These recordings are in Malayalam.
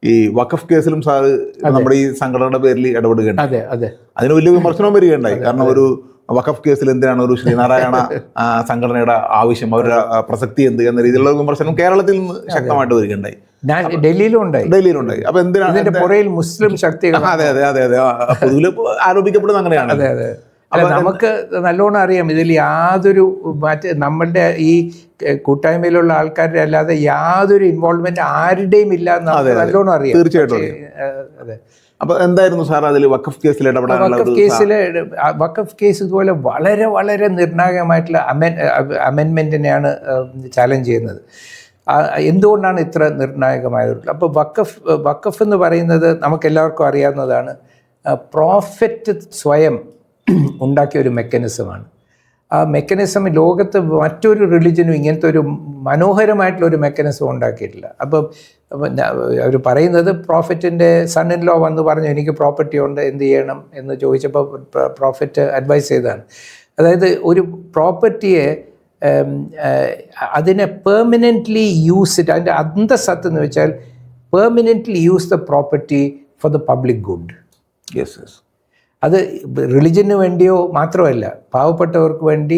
ഈ വഖഫ് കേസിലും സാറ് നമ്മുടെ ഈ സംഘടനയുടെ പേരിൽ ഇടപെടുകയുണ്ടായി. അതെ അതെ, അതിന് വലിയ വിമർശനവും വരികയുണ്ടായി. കാരണം ഒരു വഖഫ് കേസിൽ എന്തിനാണ് ഒരു ശ്രീനാരായണ സംഘടനയുടെ ആവശ്യം, അവരുടെ പ്രസക്തി എന്ത് എന്ന രീതിയിലുള്ള വിമർശനം കേരളത്തിൽ നിന്ന് ശക്തമായിട്ട് വരികയുണ്ടായി. ഡൽഹിയിലുണ്ടായി. അപ്പൊ എന്തിനാണ് പുറയിൽ മുസ്ലിം ശക്തികൾ? അതെ അതെ അതെ അതെ, പൊതുവിൽ ആരോപിക്കപ്പെടുന്നത് അങ്ങനെയാണ്. അതെ അതെ. അല്ല, നമുക്ക് നല്ലോണം അറിയാം ഇതിൽ യാതൊരു നമ്മളുടെ ഈ കൂട്ടായ്മയിലുള്ള ആൾക്കാരുടെ അല്ലാതെ യാതൊരു ഇൻവോൾവ്മെന്റ് ആരുടെയും ഇല്ല എന്ന് നല്ലോണം അറിയാം. തീർച്ചയായിട്ടും. അതെ. അപ്പൊ എന്തായിരുന്നു സാർ അതിൽ വഖഫ് കേസിൽ വഖഫ് കേസ് ഇതുപോലെ വളരെ വളരെ നിർണായകമായിട്ടുള്ള അമെൻമെന്റിനെയാണ് ചാലഞ്ച് ചെയ്യുന്നത്. എന്തുകൊണ്ടാണ് ഇത്ര നിർണായകമായത്? അപ്പോൾ വഖഫ് എന്ന് പറയുന്നത് നമുക്കെല്ലാവർക്കും അറിയാവുന്നതാണ്. പ്രോഫറ്റ് സ്വയം ഉണ്ടാക്കിയ ഒരു മെക്കാനിസമാണ്. ആ മെക്കാനിസം ലോകത്ത് മറ്റൊരു റിലിജനും ഇങ്ങനത്തെ ഒരു മനോഹരമായിട്ടുള്ളൊരു മെക്കാനിസം ഉണ്ടാക്കിയിട്ടില്ല. അപ്പം അവർ പറയുന്നത് പ്രോഫറ്റിൻ്റെ സൺ ഇൻ ലോ വന്ന് പറഞ്ഞു എനിക്ക് പ്രോപ്പർട്ടി ഉണ്ട്, എന്ത് ചെയ്യണം എന്ന് ചോദിച്ചപ്പോൾ പ്രോഫറ്റ് അഡ്വൈസ് ചെയ്തതാണ്. അതായത് ഒരു പ്രോപ്പർട്ടിയെ അതിനെ പെർമനൻ്റ്ലി യൂസ് ഇറ്റ്, അതിൻ്റെ അന്തസ്സത്ത് എന്ന് വെച്ചാൽ permanently use the property for the public good. Yes. അത് റിലിജന് വേണ്ടിയോ മാത്രമല്ല, പാവപ്പെട്ടവർക്ക് വേണ്ടി,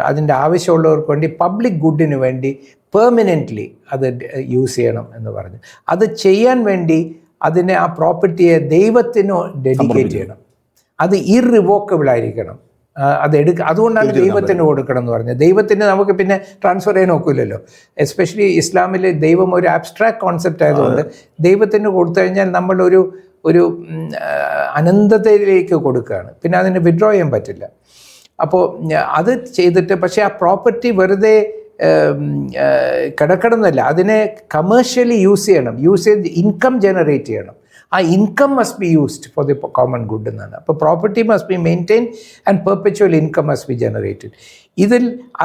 അതിൻ്റെ ആവശ്യമുള്ളവർക്ക് വേണ്ടി, പബ്ലിക് ഗുഡിന് വേണ്ടി പെർമനൻ്റ്ലി അത് യൂസ് ചെയ്യണം എന്ന് പറഞ്ഞു. അത് ചെയ്യാൻ വേണ്ടി അതിനെ, ആ പ്രോപ്പർട്ടിയെ ദൈവത്തിന് ഡെഡിക്കേറ്റ് ചെയ്യണം. അത് ഇറിവോക്കബിൾ ആയിരിക്കണം. അതുകൊണ്ടാണ് ദൈവത്തിന് കൊടുക്കണം എന്ന് പറഞ്ഞത്. ദൈവത്തിന് നമുക്ക് പിന്നെ ട്രാൻസ്ഫർ ചെയ്യാൻ നോക്കില്ലല്ലോ. എസ്പെഷ്യലി ഇസ്ലാമിൽ ദൈവം ഒരു ആബ്സ്ട്രാക്ട് കോൺസെപ്റ്റ് ആയതുകൊണ്ട് ദൈവത്തിന് കൊടുത്തു കഴിഞ്ഞാൽ നമ്മളൊരു അനന്തതയിലേക്ക് കൊടുക്കുകയാണ്, പിന്നെ അതിന് വിഡ്രോ ചെയ്യാൻ പറ്റില്ല. അപ്പോൾ അത് ചെയ്തിട്ട്, പക്ഷേ ആ പ്രോപ്പർട്ടി വെറുതെ കിടക്കണമെന്നല്ല, അതിനെ കമേഴ്ഷ്യലി യൂസ് ചെയ്യണം, യൂസ് ചെയ്ത് ഇൻകം ജനറേറ്റ് ചെയ്യണം. ആ income must be used for the common good എന്നാണ്. അപ്പോൾ property must be maintain and perpetual income must be generated.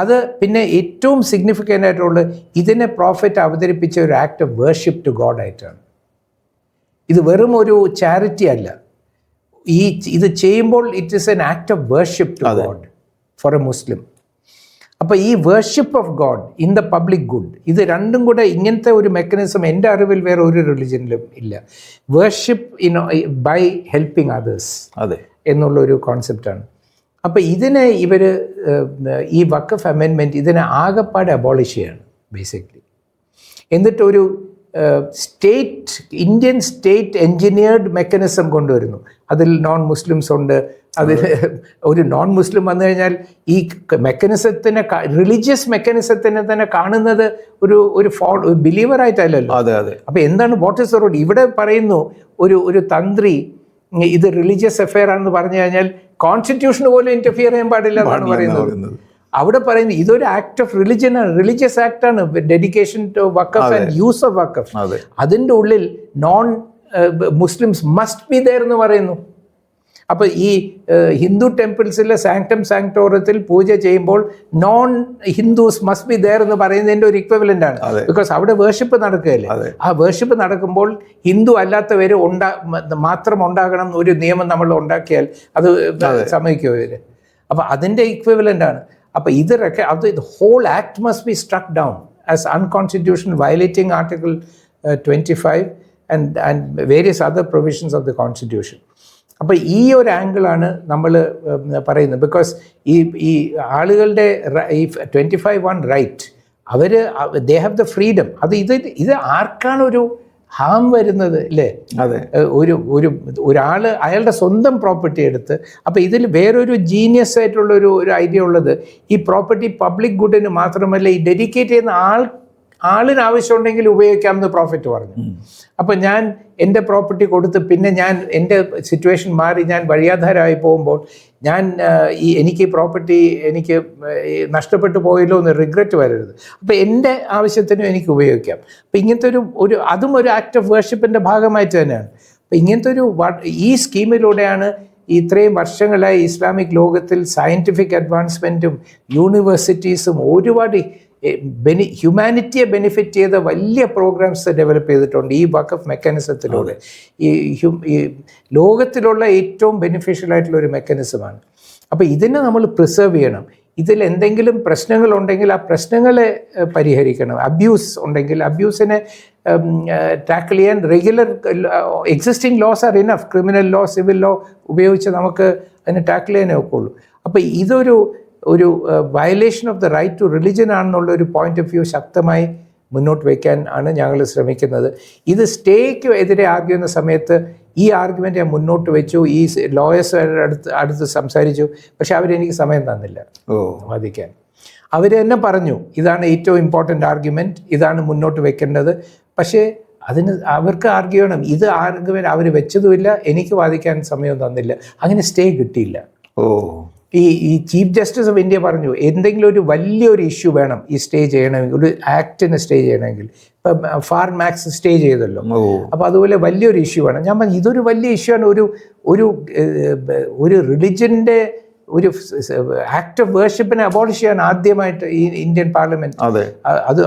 അത് പിന്നെ ഏറ്റവും സിഗ്നിഫിക്കൻ്റ് ആയിട്ടുള്ളത്, ഇതിനെ പ്രോഫറ്റ് അവതരിപ്പിച്ച ഒരു act of worship to God ആയിട്ടാണ്. ഇത് വെറും ഒരു ചാരിറ്റി അല്ല. ഇത് ചെയ്യുമ്പോൾ it is an act of worship to God for a Muslim. അപ്പോൾ ഈ worship of God in the public good, ഇത് രണ്ടും കൂടെ, ഇങ്ങനത്തെ ഒരു മെക്കാനിസം എൻ്റെ അറിവിൽ വേറെ ഒരു റിലിജനിലും ഇല്ല. വേർഷിപ്പ് ബൈ ഹെൽപ്പിംഗ് അതേഴ്സ് എന്നുള്ളൊരു കോൺസെപ്റ്റാണ്. അപ്പോൾ ഇതിനെ ഈ വഖഫ് അമെൻമെൻറ്റ് ഇതിനെ ആകെപ്പാടെ അബോളിഷ് ചെയ്യാണ് ബേസിക്കലി. എന്നിട്ടൊരു ഇന്ത്യൻ സ്റ്റേറ്റ് എൻജിനീയർഡ് മെക്കാനിസം കൊണ്ടുവരുന്നു. അതിൽ നോൺ മുസ്ലിംസ് ഉണ്ട്. അതിൽ ഒരു നോൺ മുസ്ലിം വന്നു കഴിഞ്ഞാൽ ഈ മെക്കാനിസത്തിനെ, റിലീജിയസ് മെക്കാനിസത്തിനെ തന്നെ കാണുന്നത് ഒരു ബിലീവറായിട്ടല്ലല്ലോ. അപ്പോൾ എന്താണ് വാട്ട് ഈസ് ദ റോഡ്? ഇവിടെ പറയുന്നു ഒരു തന്ത്രി ഇത് റിലീജിയസ് അഫെയർ ആണെന്ന് പറഞ്ഞു കഴിഞ്ഞാൽ കോൺസ്റ്റിറ്റ്യൂഷന് പോലും ഇന്റർഫിയർ ചെയ്യാൻ പാടില്ല എന്നാണ് പറയുന്നത്. അവിടെ പറയുന്നത് ഇതൊരു ആക്ട് ഓഫ് റിലിജിയനാണ്, റിലീജിയസ് ആക്ടാണ്, dedication to waqf and use of waqf. അതിൻ്റെ ഉള്ളിൽ non Muslims must be there എന്ന് പറയുന്നു. അപ്പോൾ ഈ ഹിന്ദു ടെമ്പിൾസിലെ സാങ്ക്ടം സാങ്ക്ടോറത്തിൽ പൂജ ചെയ്യുമ്പോൾ non Hindus must be there എന്ന് പറയുന്നതിൻ്റെ ഒരു ഇക്വവലൻ്റ് ആണ്. ബിക്കോസ് അവിടെ വേർഷിപ്പ് നടക്കുകയല്ലേ. ആ വേർഷിപ്പ് നടക്കുമ്പോൾ ഹിന്ദു അല്ലാത്തവർ മാത്രം ഉണ്ടാകണം ഒരു നിയമം നമ്മൾ ഉണ്ടാക്കിയാൽ അത് സമ്മതിക്കുമോ ഇവർ? അപ്പോൾ അതിൻ്റെ ഇക്വവലൻ്റ് ആണ്. അപ്പോൾ the whole act must be struck down as unconstitutional, violating Article 25 and various other provisions of the Constitution. അപ്പോൾ ഈ ഒരു ആംഗിളാണ് നമ്മൾ പറയുന്നത്. ബിക്കോസ് ഈ ആളുകളുടെ ഈ 25(1) right, they have the freedom. ഇത് ആർക്കാണ് ഒരു ഹാം വരുന്നത് അല്ലേ? ഒരാൾ അയാളുടെ സ്വന്തം പ്രോപ്പർട്ടി എടുത്ത്, അപ്പോൾ ഇതിൽ വേറൊരു ജീനിയസ് ആയിട്ടുള്ള ഒരു ഐഡിയ ഉള്ളത്, ഈ പ്രോപ്പർട്ടി പബ്ലിക് ഗുഡിന് മാത്രമല്ല, ഈ ഡെഡിക്കേറ്റ് ചെയ്യുന്ന ആളിന് ആവശ്യമുണ്ടെങ്കിൽ ഉപയോഗിക്കാമെന്ന് പ്രോഫറ്റ് പറഞ്ഞു. അപ്പം ഞാൻ എൻ്റെ പ്രോപ്പർട്ടി കൊടുത്ത് പിന്നെ എൻ്റെ സിറ്റുവേഷൻ മാറി ഞാൻ വഴിയാധാരമായി പോകുമ്പോൾ എനിക്ക് ഈ പ്രോപ്പർട്ടി എനിക്ക് നഷ്ടപ്പെട്ടു പോയല്ലോ എന്ന് റിഗ്രറ്റ് വരരുത്. അപ്പോൾ എൻ്റെ ആവശ്യത്തിനും എനിക്ക് ഉപയോഗിക്കാം. അപ്പോൾ ഇങ്ങനത്തെ അതും ഒരു ആക്ട് ഓഫ് വേർഷിപ്പിൻ്റെ ഭാഗമായിട്ട് തന്നെയാണ്. അപ്പോൾ ഇങ്ങനത്തെ ഈ സ്കീമിലൂടെയാണ് ഇത്രയും വർഷങ്ങളായി ഇസ്ലാമിക് ലോകത്തിൽ സയൻറ്റിഫിക് അഡ്വാൻസ്മെൻറ്റും യൂണിവേഴ്സിറ്റീസും ഒരുപാട് ഹ്യൂമാനിറ്റിയെ ബെനിഫിറ്റ് ചെയ്ത വലിയ പ്രോഗ്രാംസ് ഡെവലപ്പ് ചെയ്തിട്ടുണ്ട് ഈ വഖഫ് മെക്കാനിസത്തിലൂടെ. ഈ ലോകത്തിലുള്ള ഏറ്റവും ബെനിഫിഷ്യൽ ആയിട്ടുള്ള ഒരു മെക്കാനിസമാണ്. അപ്പോൾ ഇതിനെ നമ്മൾ പ്രിസർവ് ചെയ്യണം. ഇതിൽ എന്തെങ്കിലും പ്രശ്നങ്ങളുണ്ടെങ്കിൽ ആ പ്രശ്നങ്ങളെ പരിഹരിക്കണം. അബ്യൂസ് ഉണ്ടെങ്കിൽ അബ്യൂസിനെ ടാക്കിൾ ചെയ്യാൻ regular existing laws are enough. Criminal law, civil law ഉപയോഗിച്ച് നമുക്ക് അതിനെ ടാക്കിൾ ചെയ്യാനേ ഒക്കുള്ളൂ. അപ്പോൾ ഇതൊരു violation of the right to religion ആണെന്നുള്ള ഒരു പോയിന്റ് ഓഫ് വ്യൂ ശക്തമായി മുന്നോട്ട് വയ്ക്കാൻ ആണ് ഞങ്ങൾ ശ്രമിക്കുന്നത്. ഇത് സ്റ്റേക്ക് എതിരെ ആർഗ്യുന്ന സമയത്ത് ഈ ആർഗ്യുമെൻ്റ് ഞാൻ മുന്നോട്ട് വെച്ചു, ഈ ലോയേഴ്സ് അടുത്ത് സംസാരിച്ചു. പക്ഷെ അവരെനിക്ക് സമയം തന്നില്ല വാദിക്കാൻ. അവർ തന്നെ പറഞ്ഞു ഇതാണ് ഏറ്റവും ഇമ്പോർട്ടൻ്റ് ആർഗ്യുമെൻറ്റ്, ഇതാണ് മുന്നോട്ട് വെക്കേണ്ടത്. പക്ഷേ അവർക്ക് ആർഗ്യൂ ചെയ്യണം. ഇത് ആർഗ്യുമെൻറ്റ് അവർ വെച്ചതുമില്ല, എനിക്ക് വാദിക്കാൻ സമയം തന്നില്ല. അങ്ങനെ സ്റ്റേ കിട്ടിയില്ല. ഈ ചീഫ് ജസ്റ്റിസ് ഓഫ് ഇന്ത്യ പറഞ്ഞു എന്തെങ്കിലും ഒരു വലിയൊരു ഇഷ്യൂ വേണം ഈ സ്റ്റേ ചെയ്യണമെങ്കിൽ, ഒരു ആക്ടിന് സ്റ്റേ ചെയ്യണമെങ്കിൽ. ഇപ്പം ഫാർ മാക്സ് സ്റ്റേ ചെയ്തല്ലോ, അപ്പോൾ അതുപോലെ വലിയൊരു ഇഷ്യൂ വേണം. ഞാൻ പറഞ്ഞു ഇതൊരു വലിയ ഇഷ്യൂ ആണ്. ഒരു റിലിജൻ്റെ ഒരു ആക്ട് ഓഫ് വേർഷിപ്പിനെ അബോളിഷ് ചെയ്യാൻ ആദ്യമായിട്ട് ഈ ഇന്ത്യൻ പാർലമെന്റ്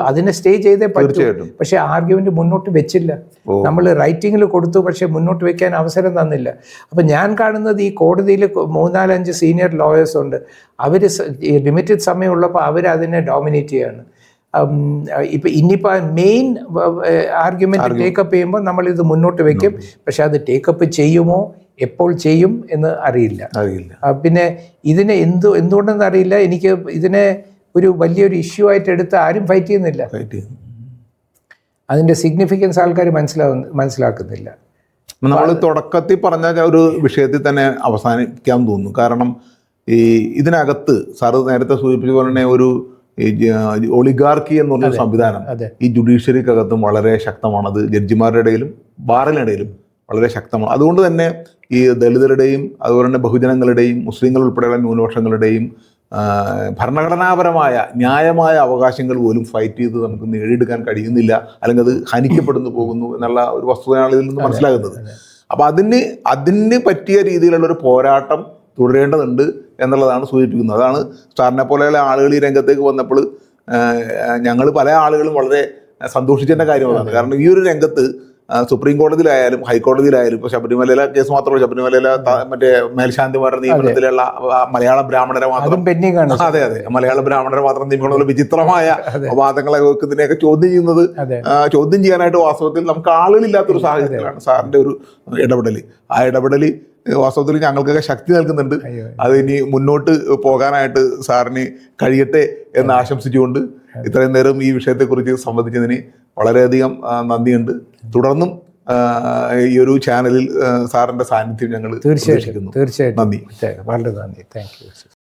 അതിനെ സ്റ്റേ ചെയ്തേ പറ്റൂ. പക്ഷെ ആർഗ്യുമെന്റ് മുന്നോട്ട് വെച്ചില്ല. നമ്മൾ റൈറ്റിങ്ങിൽ കൊടുത്തു, പക്ഷെ മുന്നോട്ട് വെക്കാൻ അവസരം തന്നില്ല. അപ്പം ഞാൻ കാണുന്നത് ഈ കോടതിയിൽ 3-4-5 സീനിയർ ലോയേഴ്സ് ഉണ്ട്. അവർ ലിമിറ്റഡ് സമയമുള്ളപ്പോൾ അവരതിനെ ഡോമിനേറ്റ് ചെയ്യാണ്. ഇനിയിപ്പോൾ മെയിൻ ആർഗ്യുമെന്റ് ടേക്കപ്പ് ചെയ്യുമ്പോൾ നമ്മളിത് മുന്നോട്ട് വെക്കും. പക്ഷെ അത് ടേക്കപ്പ് ചെയ്യുമോ, എപ്പോൾ ചെയ്യും എന്ന് അറിയില്ല. പിന്നെ ഇതിനെ എന്തുകൊണ്ടെന്ന് അറിയില്ല. എനിക്ക് ഇതിനെ ഒരു വലിയൊരു ഇഷ്യൂ ആയിട്ട് എടുത്ത് ആരും ഫൈറ്റ് ചെയ്യുന്നില്ല. അതിൻ്റെ സിഗ്നിഫിക്കൻസ് ആൾക്കാർ മനസ്സിലാക്കുന്നില്ല. നമ്മൾ തുടക്കത്തിൽ പറഞ്ഞ ഒരു വിഷയത്തിൽ തന്നെ അവസാനിക്കാൻ തോന്നുന്നു. കാരണം ഇതിനകത്ത് സാറ് നേരത്തെ സൂചിപ്പിച്ച പോലെ തന്നെ ഒരു ഒളിഗാർക്കി എന്ന് പറഞ്ഞ സംവിധാനം ഈ ജുഡീഷ്യറിക്കകത്തും വളരെ ശക്തമാണത്. ജഡ്ജിമാരുടെ ഇടയിലും ബാറിനിടയിലും വളരെ ശക്തമാണ്. അതുകൊണ്ട് തന്നെ ഈ ദളിതരുടെയും അതുപോലെ തന്നെ ബഹുജനങ്ങളുടെയും മുസ്ലിങ്ങൾ ഉൾപ്പെടെയുള്ള ന്യൂനപക്ഷങ്ങളുടെയും ഭരണഘടനാപരമായ ന്യായമായ അവകാശങ്ങൾ പോലും ഫൈറ്റ് ചെയ്ത് നമുക്ക് നേടിയെടുക്കാൻ കഴിയുന്നില്ല, അല്ലെങ്കിൽ അത് ഹനിക്കപ്പെടുന്നു പോകുന്നു എന്നുള്ള ഒരു വസ്തുതയാണ് ഇതിൽ നിന്ന് മനസ്സിലാകുന്നത്. അപ്പോൾ അതിന് പറ്റിയ രീതിയിലുള്ള ഒരു പോരാട്ടം തുടരേണ്ടതുണ്ട് എന്നുള്ളതാണ് സൂചിപ്പിക്കുന്നത്. അതാണ് സാറിനെ പോലെയുള്ള ആളുകൾ ഈ രംഗത്തേക്ക് വന്നപ്പോൾ ഞങ്ങൾ പല ആളുകളും വളരെ സന്തോഷിച്ചതിൻ്റെ കാര്യമാണ്. കാരണം ഈ ഒരു രംഗത്ത് സുപ്രീം കോടതിയിലായാലും ഹൈക്കോടതിയിലായാലും, ഇപ്പോൾ ശബരിമലയിലെ കേസ് മാത്രമല്ല, ശബരിമലയിലെ മറ്റേ മേൽശാന്തിമാരുടെ നിയമനത്തിലുള്ള മലയാള ബ്രാഹ്മണരെ മാത്രം അതെ മലയാള ബ്രാഹ്മണരെ മാത്രം നിയമിക്കണമെന്നുള്ള വിചിത്രമായ വാദങ്ങളെ ഇതിനെയൊക്കെ ചോദ്യം ചെയ്യാനായിട്ട് വാസ്തവത്തിൽ നമുക്ക് ആളുകളില്ലാത്തൊരു സാഹചര്യത്തിലാണ് സാറിൻ്റെ ഒരു ഇടപെടൽ. ആ ഇടപെടൽ വാസ്തവത്തിൽ ഞങ്ങൾക്കൊക്കെ ശക്തി നൽകുന്നുണ്ട്. അത് ഇനി മുന്നോട്ട് പോകാനായിട്ട് സാറിന് കഴിയട്ടെ എന്ന് ആശംസിച്ചുകൊണ്ട് ഇത്രയും നേരം ഈ വിഷയത്തെക്കുറിച്ച് സംബന്ധിച്ചതിന് വളരെയധികം നന്ദിയുണ്ട്. തുടർന്നും ഈ ഒരു ചാനലിൽ സാറിൻ്റെ സാന്നിധ്യം ഞങ്ങൾ തീർച്ചയായിട്ടും നന്ദി, വളരെ നന്ദി. Thank you.